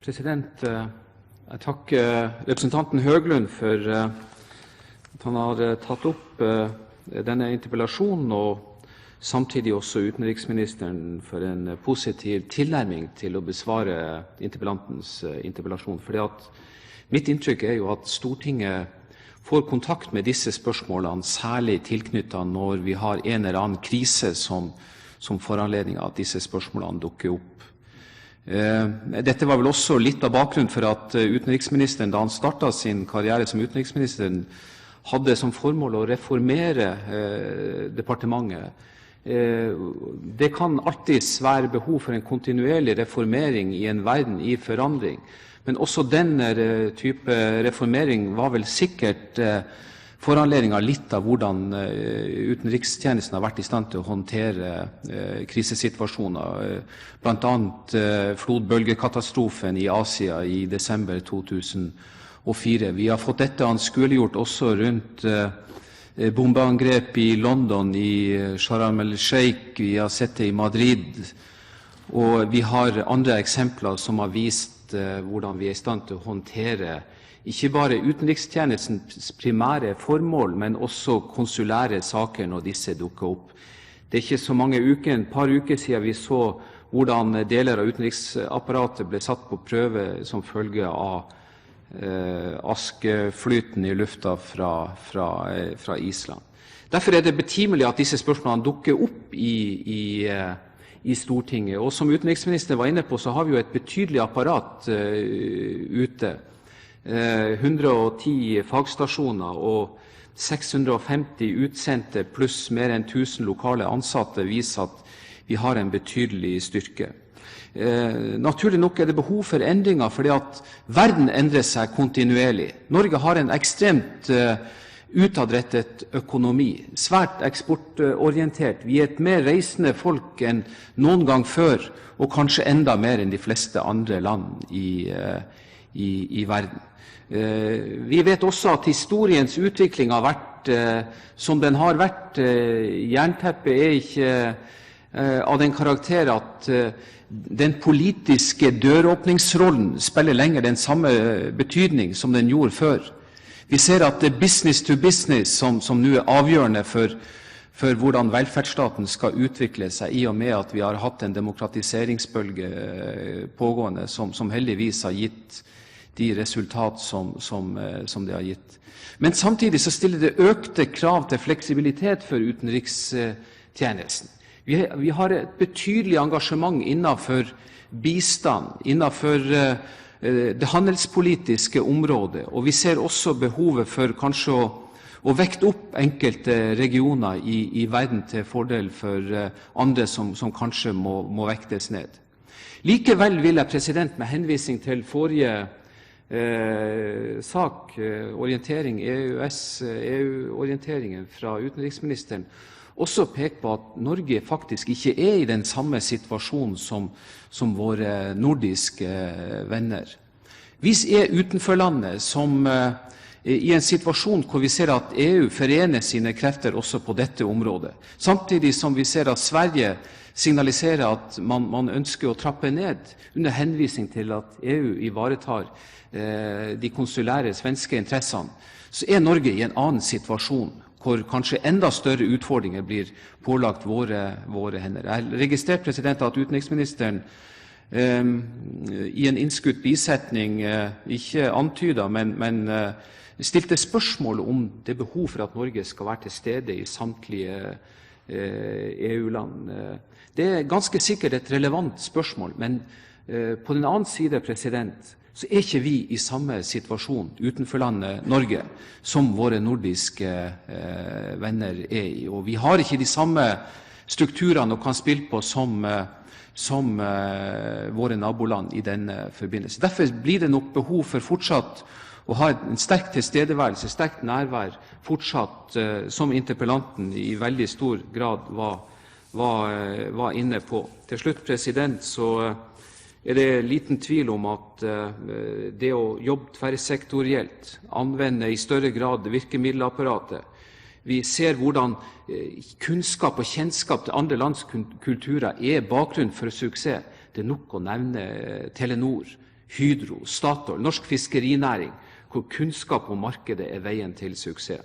President, jeg takker representanten Høglund for at han har tatt opp denne interpellasjonen, og samtidig også utenriksministeren for en positiv tilnærming til å besvare interpellantens interpellasjon. Fordi at mitt inntrykk er jo at Stortinget får kontakt med disse spørsmålene, særlig tilknyttet når vi har en eller annen krise som foranledning av at disse spørsmålene dukker opp. Dette var vel også litt av bakgrunnen for at utenriksministeren, da han startet sin karriere som utenriksminister, hadde som formål å reformere departementet. Det kan alltid være behov for en kontinuerlig reformering i en verden i forandring, men også denne type reformering var vel sikkert foranledning av litt av hvordan utenrikstjenesten har vært i stand til å håndtere krisesituasjoner, blant annet flodbølgekatastrofen i Asia i desember 2004. Vi har fått dette anskueliggjort også rundt bombeangrep i London, i Sharm el-Sheikh, vi har sett det i Madrid, og vi har andre eksempler som har vist hvordan vi er i stand til å håndtere ikke bare utenrikstjenestens primære formål, men også konsulære saker når disse dukker opp. Det er ikke så mange uker, et par uker siden vi så hvordan deler av utenriksapparatet ble satt på prøve som følge av askeflyten i lufta fra Island. Derfor er det betimelig at disse spørsmålene dukker opp i Stortinget. Og som utenriksminister var inne på, så har vi jo et betydelig apparat ute. 110 fagstasjoner og 650 utsendte pluss mer enn 1000 lokale ansatte viser at vi har en betydelig styrke. Naturlig nok er det behov for endringer, fordi at verden endrer seg kontinuerlig. Norge har en ekstremt utadrettet økonomi, svært eksportorientert. Vi er et mer reisende folk enn noen gang før, og kanskje enda mer enn de fleste andre land i verden. Vi vet også at historiens utvikling har vært som den har vært. Jernteppet er ikke av den karakter at den politiske døråpningsrollen spiller lenger den samme betydning som den gjorde før. Vi ser at det er business to business som nå er avgjørende for hvordan velferdsstaten skal utvikle seg, i og med at vi har hatt en demokratiseringsbølge pågående som heldigvis har gitt de resultat som det har gitt. Men samtidig så stiller det økte krav til fleksibilitet for utenrikstjenesten. Vi har et betydelig engasjement innenfor bistand, innenfor det handelspolitiske området, og vi ser også behovet for kanskje å vekte opp enkelte regioner i verden til fordel for andre som kanskje må vektes ned. Likevel vil jeg, med henvisning til forrige sak, EU-orienteringen fra utenriksministeren, også peke på at Norge faktisk ikke er i den samme situasjonen som våre nordiske venner. Vi er utenforlandet som i en situasjon hvor vi ser at EU forener sine krefter også på dette området, samtidig som vi ser at Sverige signaliserer at man ønsker å trappe ned under henvisning til at EU ivaretar de konsulære svenske interessene. Så er Norge i en annen situasjon, hvor kanskje enda større utfordringer blir pålagt våre hender. Jeg registrerte at utenriksministeren i en innskutt bisetning ikke antydet, men stilte spørsmål om det er behov for at Norge skal være til stede i samtlige EU-land. Det er ganske sikkert et relevant spørsmål, men på den annen side så er ikke vi i samme situasjon utenfor landet Norge som våre nordiske venner er i. Og vi har ikke de samme strukturene og kan spille på som våre naboland i denne forbindelse. Derfor blir det nok behov for fortsatt å ha en sterk tilstedeværelse, sterkt nærvær, fortsatt, som interpellanten i veldig stor grad var inne på. Til slutt, så er det liten tvil om at det å jobbe tverrsektorielt, anvende i større grad virkemiddelapparatet, vi ser hvordan kunnskap og kjennskap til andre lands kulturer er bakgrunn for suksess. Det er nok å nevne Telenor, Hydro, Statoil, norsk fiskerinæring, hvor kunnskap om markedet er veien til suksess.